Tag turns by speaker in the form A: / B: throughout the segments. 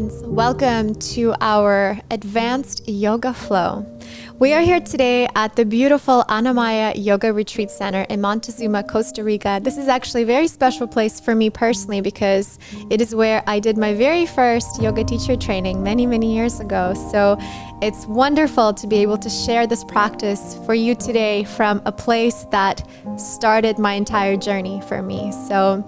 A: friends. Welcome to our advanced yoga flow. We are here today at the beautiful Anamaya Yoga Retreat Center in Montezuma, Costa Rica. This is actually a very special place for me personally because it is where I did my very first yoga teacher training many years ago. So it's wonderful to be able to share this practice for you today from a place that started my entire journey for me. So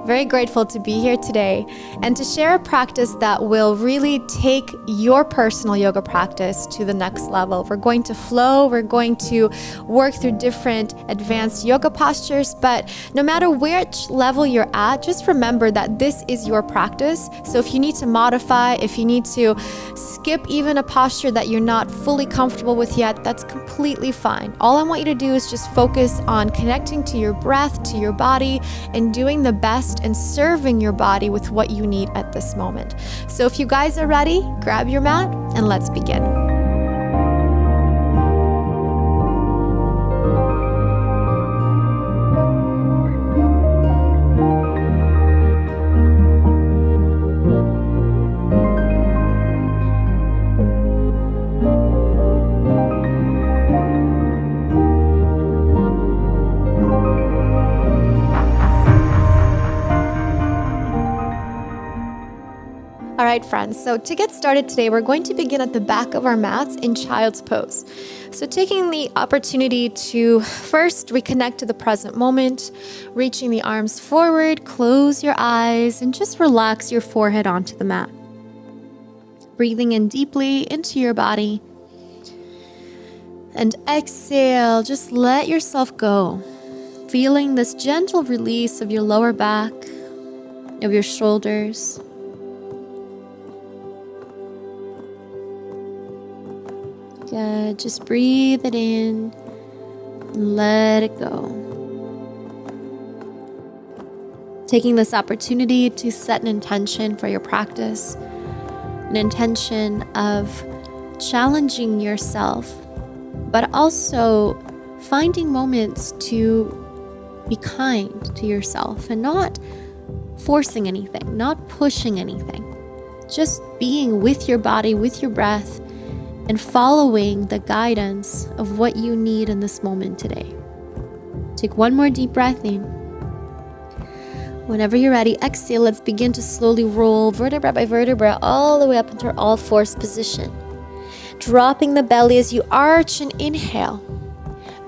A: very grateful to be here today and to share a practice that will really take your personal yoga practice to the next level. We're going to flow, we're going to work through different advanced yoga postures, but no matter which level you're at, just remember that this is your practice. So if you need to modify, if you need to skip even a posture that you're not fully comfortable with yet, that's completely fine. All I want you to do is just focus on connecting to your breath, to your body, and doing the best and serving your body with what you need at this moment. So if you guys are ready, grab your mat and let's begin. All right, friends, so to get started today, we're going to begin at the back of our mats in child's pose. So taking the opportunity to first reconnect to the present moment, reaching the arms forward, close your eyes, and just relax your forehead onto the mat. Breathing in deeply into your body. And exhale, just let yourself go. Feeling this gentle release of your lower back, of your shoulders. Good. Just breathe it in and let it go. Taking this opportunity to set an intention for your practice, an intention of challenging yourself, but also finding moments to be kind to yourself and not forcing anything, not pushing anything, just being with your body, with your breath, and following the guidance of what you need in this moment today. Take one more deep breath in. Whenever you're ready, exhale. Let's begin to slowly roll vertebra by vertebra all the way up into our all fours position. Dropping the belly as you arch and inhale.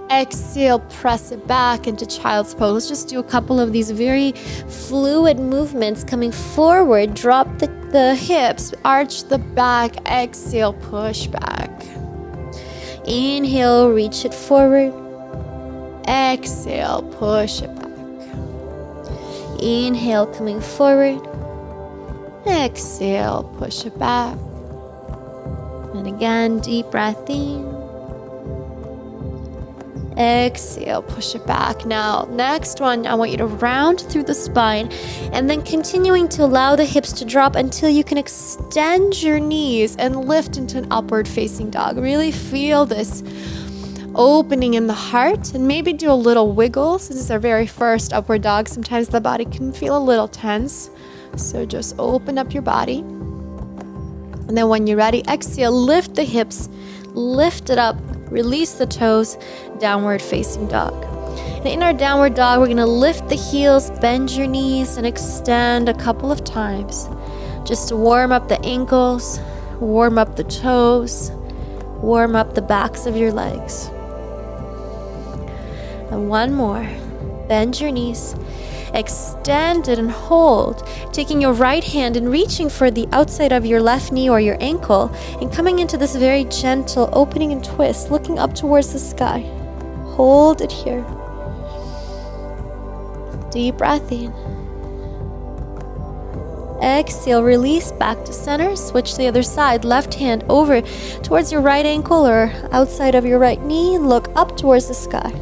A: Exhale, press it back into child's pose. Let's just do a couple of these very fluid movements coming forward. Drop the hips, arch the back, exhale, push back. Inhale, reach it forward. Exhale, push it back. Inhale, coming forward. Exhale, push it back. And again, deep breath in. Exhale, push it back. Now, next one, I want you to round through the spine and then continuing to allow the hips to drop until you can extend your knees and lift into an upward facing dog. Really feel this opening in the heart and maybe do a little wiggle. Since it's our very first upward dog, sometimes the body can feel a little tense. So just open up your body. And then when you're ready, exhale, lift the hips, lift it up. Release the toes, downward facing dog. And in our downward dog, we're gonna lift the heels, bend your knees, and extend a couple of times. Just to warm up the ankles, warm up the toes, warm up the backs of your legs. And one more. Bend your knees, extend it and hold, taking your right hand and reaching for the outside of your left knee or your ankle and coming into this very gentle opening and twist, looking up towards the sky. Hold it here. Deep breath in. Exhale, release back to center. Switch to the other side. Left hand over towards your right ankle or outside of your right knee and look up towards the sky.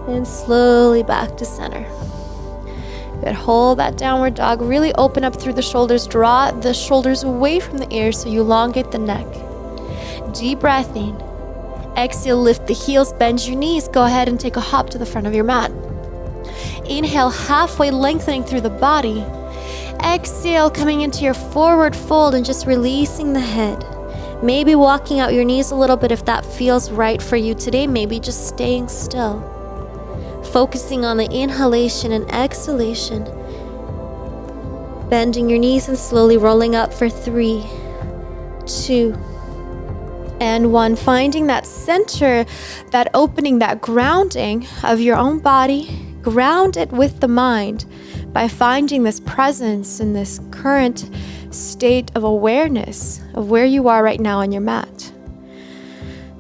A: And slowly back to center. Good. Hold that downward dog. Really open up through the shoulders. Draw the shoulders away from the ears so you elongate the neck. Deep breath in. Exhale, lift the heels, bend your knees. Go ahead and take a hop to the front of your mat. Inhale, halfway lengthening through the body. Exhale, coming into your forward fold and just releasing the head. Maybe walking out your knees a little bit if that feels right for you today. Maybe just staying still. Focusing on the inhalation and exhalation. Bending your knees and slowly rolling up for 3, 2, and 1. Finding that center, that opening, that grounding of your own body. Ground it with the mind by finding this presence in this current state of awareness of where you are right now on your mat.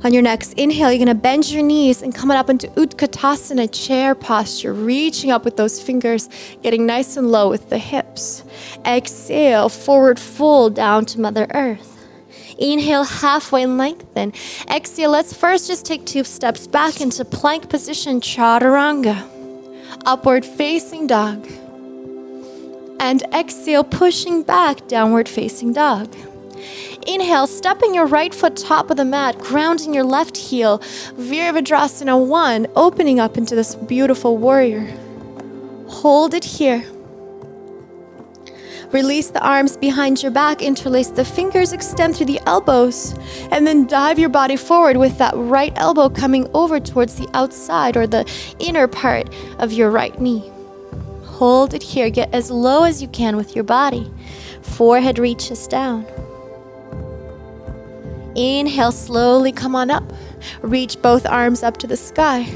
A: On your next inhale, you're going to bend your knees and come up into Utkatasana, chair posture, reaching up with those fingers, getting nice and low with the hips. Exhale, forward fold down to Mother Earth. Inhale, halfway lengthen. Exhale, let's first just take 2 steps back into plank position, chaturanga. Upward facing dog. And exhale, pushing back, downward facing dog. Inhale, stepping your right foot top of the mat, grounding your left heel, Virabhadrasana 1, opening up into this beautiful warrior. Hold it here. Release the arms behind your back, interlace the fingers, extend through the elbows, and then dive your body forward with that right elbow coming over towards the outside or the inner part of your right knee. Hold it here. Get as low as you can with your body. Forehead reaches down. Inhale, slowly come on up. Reach both arms up to the sky.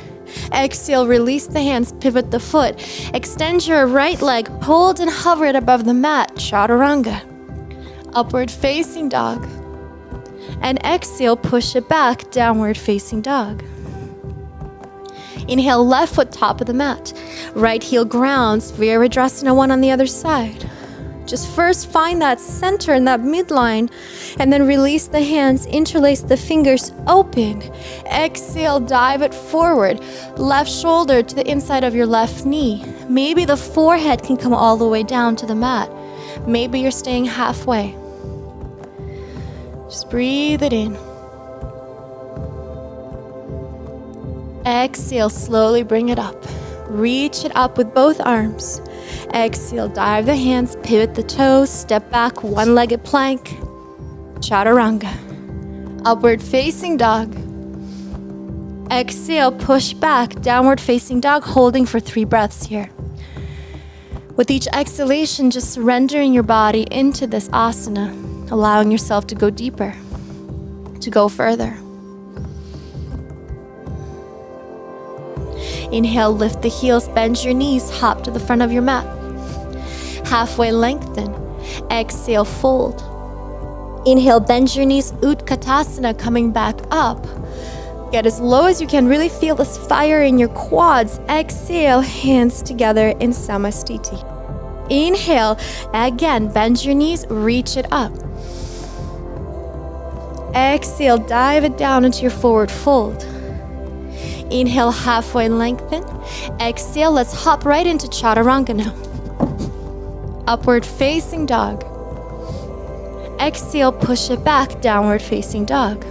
A: Exhale, release the hands, pivot the foot. Extend your right leg, hold and hover it above the mat, chaturanga. Upward facing dog. And exhale, push it back, downward facing dog. Inhale, left foot top of the mat. Right heel grounds, Virabhadrasana 1 on the other side. Just first find that center and that midline, and then release the hands, interlace the fingers, open. Exhale, dive it forward. Left shoulder to the inside of your left knee. Maybe the forehead can come all the way down to the mat. Maybe you're staying halfway. Just breathe it in. Exhale, slowly bring it up. Reach it up with both arms. Exhale, dive the hands, pivot the toes, step back, one-legged plank, chaturanga. Upward facing dog. Exhale, push back, downward facing dog, holding for 3 breaths here. With each exhalation, just surrendering your body into this asana, allowing yourself to go deeper, to go further. Inhale, lift the heels, bend your knees, hop to the front of your mat. Halfway lengthen. Exhale, fold. Inhale, bend your knees, Utkatasana, coming back up. Get as low as you can. Really feel this fire in your quads. Exhale, hands together in Samastiti. Inhale, again, bend your knees, reach it up. Exhale, dive it down into your forward fold. Inhale, halfway lengthen. Exhale, let's hop right into chaturanga now. Upward facing dog. Exhale, push it back, downward facing dog.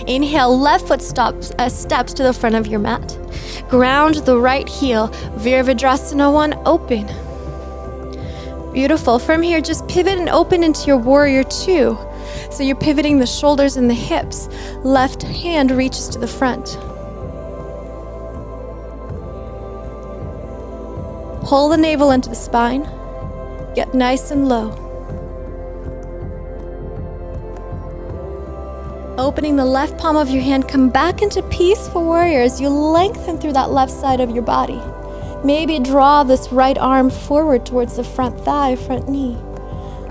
A: Inhale, left foot steps to the front of your mat. Ground the right heel, Virabhadrasana 1, open. Beautiful. From here, just pivot and open into your warrior 2. So you're pivoting the shoulders and the hips. Left hand reaches to the front. Pull the navel into the spine. Get nice and low. Opening the left palm of your hand, come back into peaceful warrior as you lengthen through that left side of your body. Maybe draw this right arm forward towards the front thigh, front knee.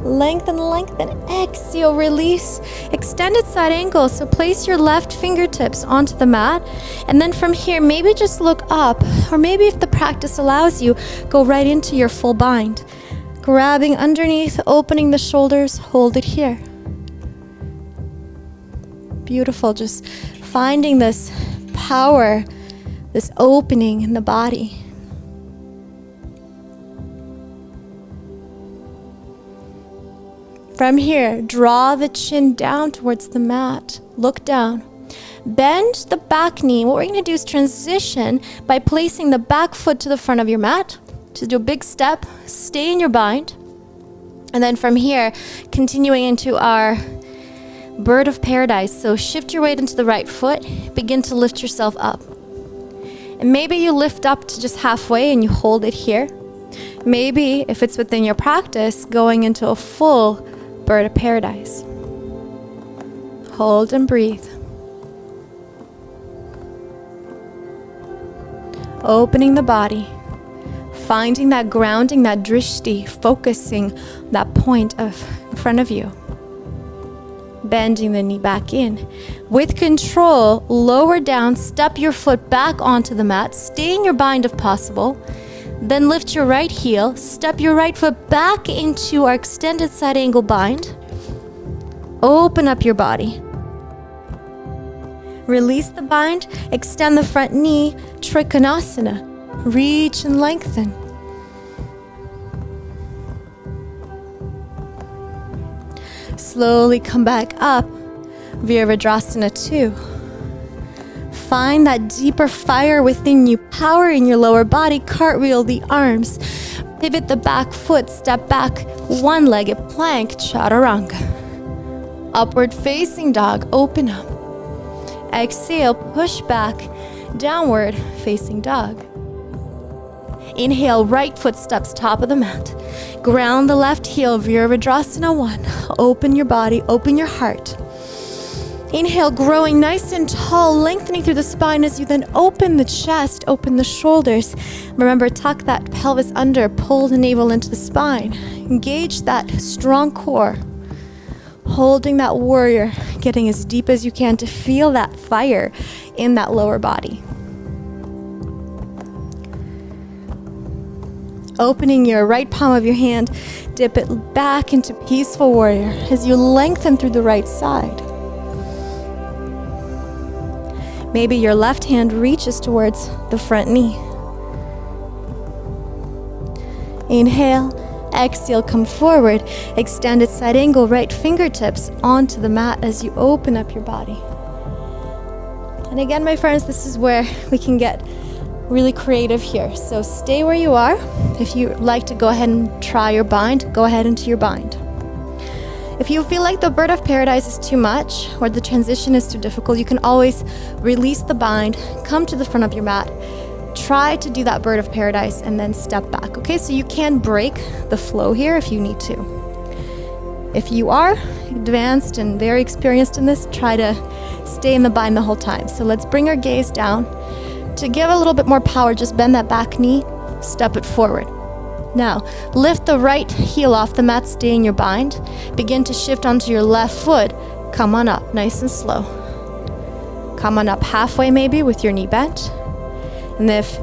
A: Lengthen, lengthen. Exhale, release. Extended side angle. So place your left fingertips onto the mat. And then from here, maybe just look up. Or maybe if the practice allows you, go right into your full bind. Grabbing underneath, opening the shoulders, hold it here. Beautiful. Just finding this power, this opening in the body. From here, draw the chin down towards the mat. Look down. Bend the back knee. What we're going to do is transition by placing the back foot to the front of your mat. Just do a big step. Stay in your bind. And then from here, continuing into our bird of paradise. So shift your weight into the right foot. Begin to lift yourself up. And maybe you lift up to just halfway and you hold it here. Maybe, if it's within your practice, going into a full bird of paradise. Hold and breathe. Opening the body. Finding that grounding, that drishti, focusing that point in front of you. Bending the knee back in. With control, lower down, step your foot back onto the mat. Stay in your bind if possible. Then lift your right heel, step your right foot back into our extended side angle bind. Open up your body. Release the bind, extend the front knee, Trikonasana. Reach and lengthen. Slowly come back up, Virabhadrasana 2. Find that deeper fire within you, power in your lower body, cartwheel the arms, pivot the back foot, step back, one-legged plank, chaturanga. Upward facing dog, open up. Exhale, push back, downward facing dog. Inhale, right foot steps top of the mat. Ground the left heel, Virabhadrasana 1. Open your body, open your heart. Inhale, growing nice and tall, lengthening through the spine as you then open the chest, open the shoulders. Remember, tuck that pelvis under, pull the navel into the spine. Engage that strong core. Holding that warrior, getting as deep as you can to feel that fire in that lower body. Opening your right palm of your hand, dip it back into peaceful warrior as you lengthen through the right side. Maybe your left hand reaches towards the front knee. Inhale, exhale, come forward. Extended side angle, right fingertips onto the mat as you open up your body. And again, my friends, this is where we can get really creative here. So stay where you are. If you like to go ahead and try your bind, go ahead into your bind. If you feel like the bird of paradise is too much or the transition is too difficult, you can always release the bind, come to the front of your mat, try to do that bird of paradise, and then step back. Okay, so you can break the flow here if you need to. If you are advanced and very experienced in this, try to stay in the bind the whole time. So let's bring our gaze down. To give a little bit more power, just bend that back knee, step it forward. Now, lift the right heel off the mat, stay in your bind. Begin to shift onto your left foot. Come on up, nice and slow. Come on up halfway maybe with your knee bent. And if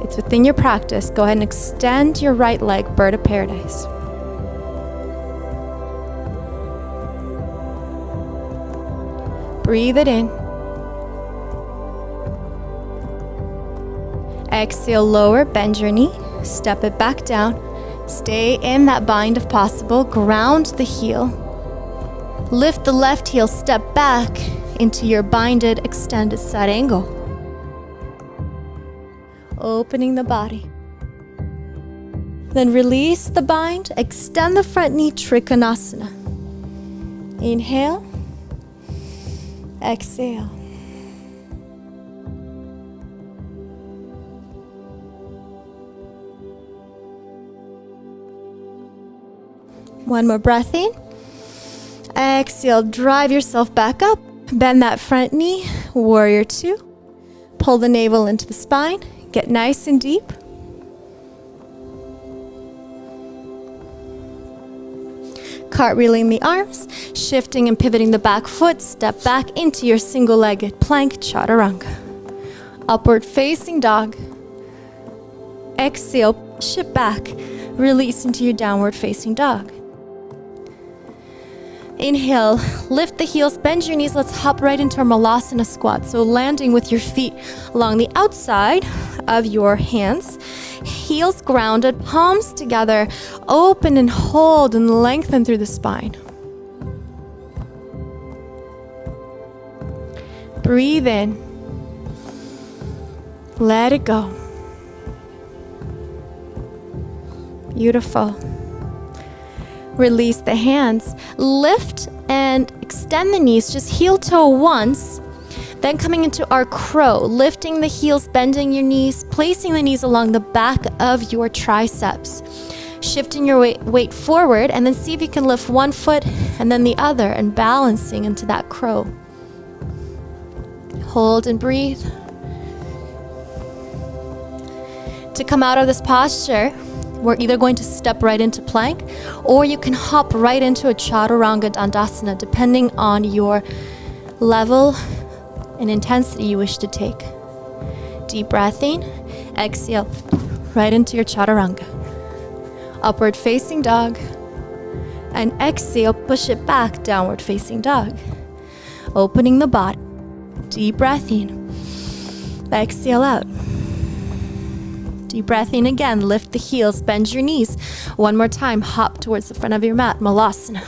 A: it's within your practice, go ahead and extend your right leg, bird of paradise. Breathe it in. Exhale, lower, bend your knee. Step it back down. Stay in that bind if possible. Ground the heel. Lift the left heel, step back into your binded extended side angle. Opening the body. Then release the bind. Extend the front knee, Trikonasana. Inhale. Exhale. One more breath in. Exhale, drive yourself back up. Bend that front knee, warrior 2. Pull the navel into the spine. Get nice and deep. Cartwheeling the arms, shifting and pivoting the back foot. Step back into your single-legged plank, chaturanga. Upward facing dog. Exhale, push it back. Release into your downward facing dog. Inhale, lift the heels, bend your knees. Let's hop right into our malasana squat. So landing with your feet along the outside of your hands. Heels grounded, palms together. Open and hold and lengthen through the spine. Breathe in. Let it go. Beautiful. Release the hands. Lift and extend the knees. Just heel toe once. Then coming into our crow, lifting the heels, bending your knees, placing the knees along the back of your triceps. Shifting your weight forward, and then see if you can lift one foot and then the other, and balancing into that crow. Hold and breathe. To come out of this posture, we're either going to step right into plank, or you can hop right into a chaturanga dandasana, depending on your level and intensity you wish to take. Deep breath in, exhale, right into your chaturanga. Upward facing dog, and exhale, push it back, downward facing dog. Opening the body, deep breath in, exhale out. Deep breath in again, lift the heels, bend your knees. One more time, hop towards the front of your mat, malasana.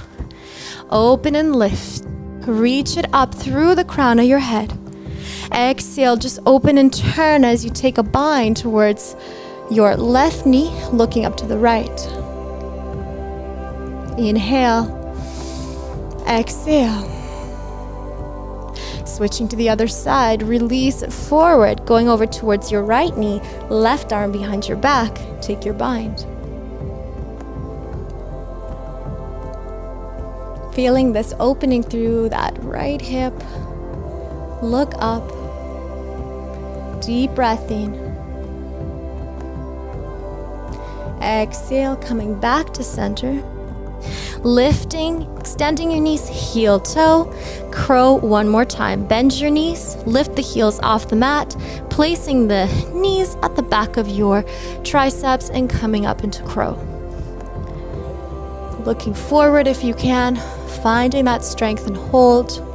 A: Open and lift. Reach it up through the crown of your head. Exhale, just open and turn as you take a bind towards your left knee, looking up to the right. Inhale. Exhale. Switching to the other side, release it forward, going over towards your right knee, left arm behind your back. Take your bind. Feeling this opening through that right hip. Look up. Deep breath in. Exhale, coming back to center. Lifting, extending your knees, heel toe, crow one more time. Bend your knees, lift the heels off the mat, placing the knees at the back of your triceps and coming up into crow. Looking forward if you can, finding that strength and hold.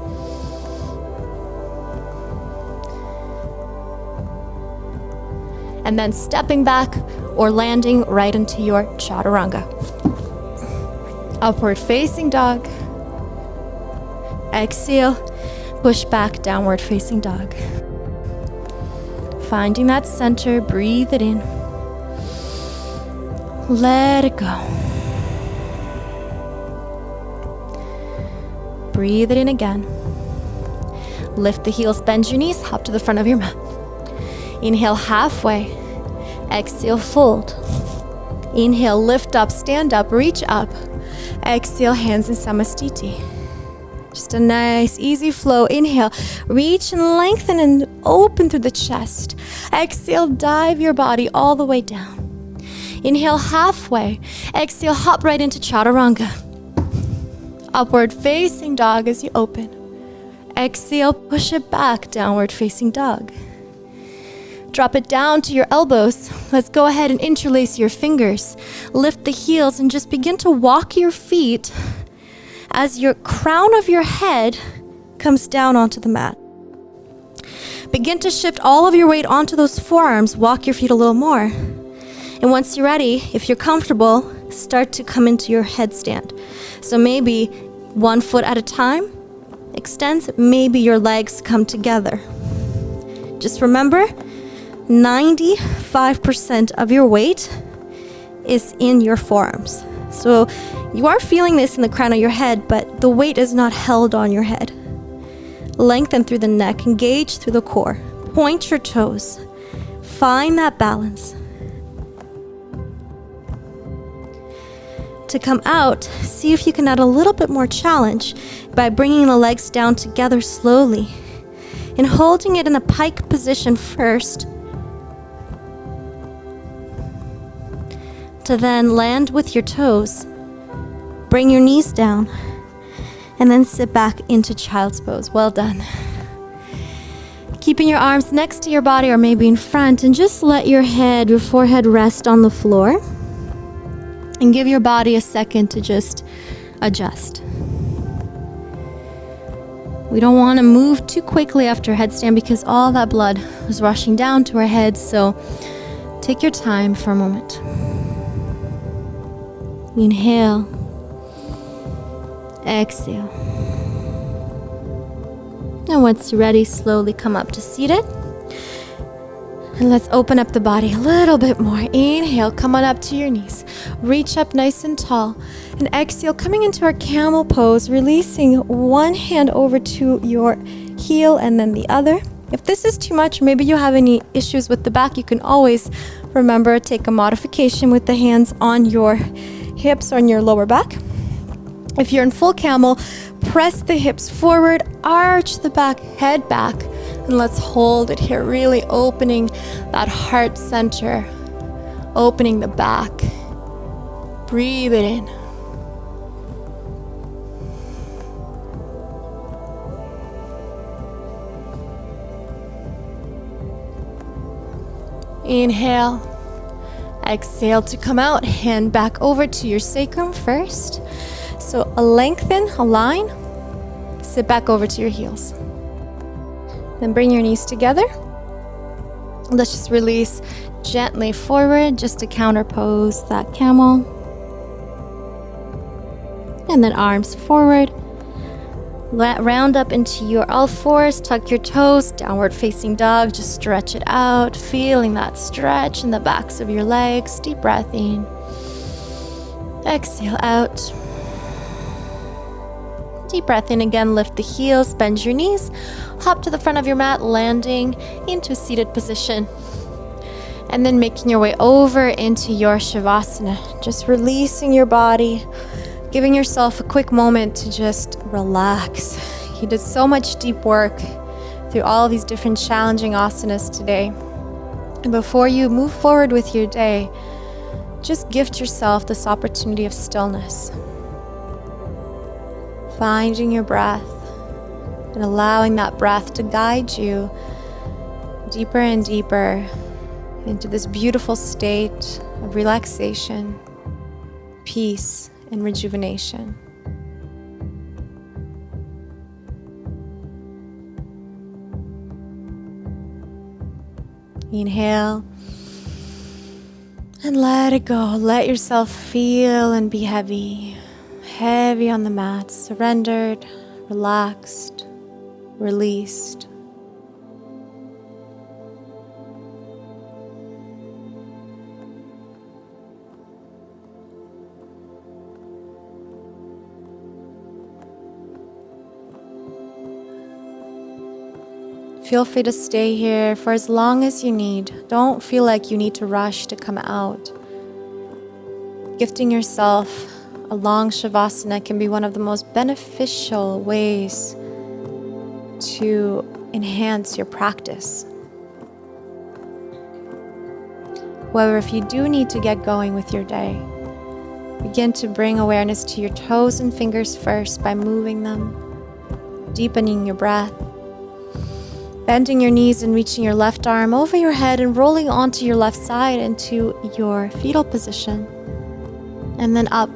A: And then stepping back or landing right into your chaturanga. Upward facing dog. Exhale, push back, downward facing dog. Finding that center, breathe it in. Let it go. Breathe it in again. Lift the heels, bend your knees, hop to the front of your mat. Inhale halfway. Exhale, fold. Inhale, lift up, stand up, reach up. Exhale, hands in samastiti. Just a nice, easy flow. Inhale, reach and lengthen and open through the chest. Exhale, dive your body all the way down. Inhale, halfway. Exhale, hop right into chaturanga. Upward facing dog as you open. Exhale, push it back, downward facing dog. Drop it down to your elbows. Let's go ahead and interlace your fingers. Lift the heels and just begin to walk your feet as your crown of your head comes down onto the mat. Begin to shift all of your weight onto those forearms. Walk your feet a little more. And once you're ready, if you're comfortable, start to come into your headstand. So maybe 1 foot at a time extends, maybe your legs come together. Just remember, 95% of your weight is in your forearms. So you are feeling this in the crown of your head, but the weight is not held on your head. Lengthen through the neck, engage through the core. Point your toes. Find that balance. To come out, see if you can add a little bit more challenge by bringing the legs down together slowly and holding it in a pike position first, to then land with your toes, bring your knees down, and then sit back into child's pose. Well done. Keeping your arms next to your body or maybe in front, and just let your forehead rest on the floor, and give your body a second to just adjust. We don't want to move too quickly after headstand because all that blood was rushing down to our heads, so take your time for a moment. Inhale. Exhale. And once you're ready, slowly come up to seated. And let's open up the body a little bit more. Inhale, come on up to your knees. Reach up nice and tall. And exhale, coming into our camel pose, releasing one hand over to your heel and then the other. If this is too much, maybe you have any issues with the back, you can always remember, take a modification with the hands on your hips or on your lower back. If you're in full camel, press the hips forward, arch the back, head back. And let's hold it here, really opening that heart center, opening the back. Breathe it in. Inhale, exhale to come out, hand back over to your sacrum first. So lengthen, align, sit back over to your heels. Then bring your knees together. Let's just release gently forward, just to counter pose that camel. And then arms forward. Round up into your all fours, tuck your toes, downward facing dog, just stretch it out, feeling that stretch in the backs of your legs. Deep breath in. Exhale out. Deep breath in again, lift the heels, bend your knees, hop to the front of your mat, landing into a seated position. And then making your way over into your Savasana, just releasing your body, giving yourself a quick moment to just relax. You did so much deep work through all of these different challenging asanas today. And before you move forward with your day, just gift yourself this opportunity of stillness. Finding your breath and allowing that breath to guide you deeper and deeper into this beautiful state of relaxation, peace, and rejuvenation. Inhale and let it go. Let yourself feel and be heavy. Heavy on the mat, surrendered, relaxed, released. Feel free to stay here for as long as you need. Don't feel like you need to rush to come out. Gifting yourself a long Shavasana can be one of the most beneficial ways to enhance your practice. However, if you do need to get going with your day, begin to bring awareness to your toes and fingers first by moving them, deepening your breath, bending your knees and reaching your left arm over your head and rolling onto your left side into your fetal position, and then up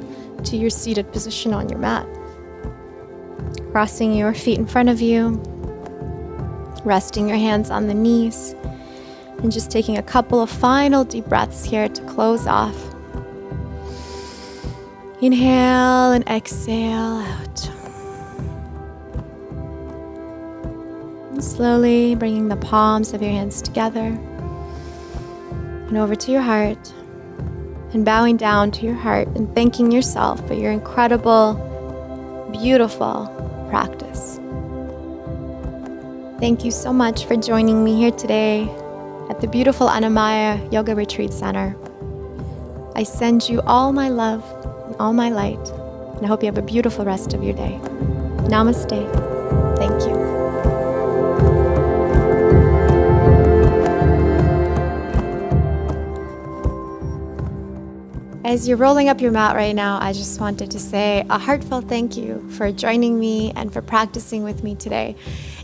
A: to your seated position on your mat. Crossing your feet in front of you, resting your hands on the knees, and just taking a couple of final deep breaths here to close off. Inhale and exhale out. And slowly bringing the palms of your hands together and over to your heart, and bowing down to your heart and thanking yourself for your incredible, beautiful practice. Thank you so much for joining me here today at the beautiful Anamaya Yoga Retreat Center. I send you all my love and all my light, and I hope you have a beautiful rest of your day. Namaste. Thank you. As you're rolling up your mat right now, I just wanted to say a heartfelt thank you for joining me and for practicing with me today.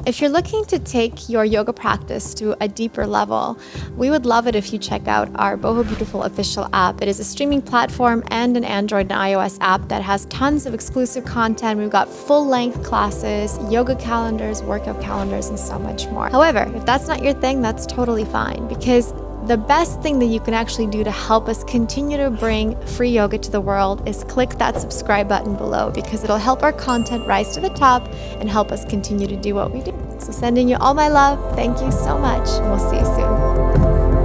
A: If you're looking to take your yoga practice to a deeper level, we would love it if you check out our Boho Beautiful official app. It is a streaming platform and an Android and iOS app that has tons of exclusive content. We've got full-length classes, yoga calendars, workout calendars, and so much more. However, if that's not your thing, that's totally fine, because the best thing that you can actually do to help us continue to bring free yoga to the world is click that subscribe button below, because it'll help our content rise to the top and help us continue to do what we do. So sending you all my love. Thank you so much. And we'll see you soon.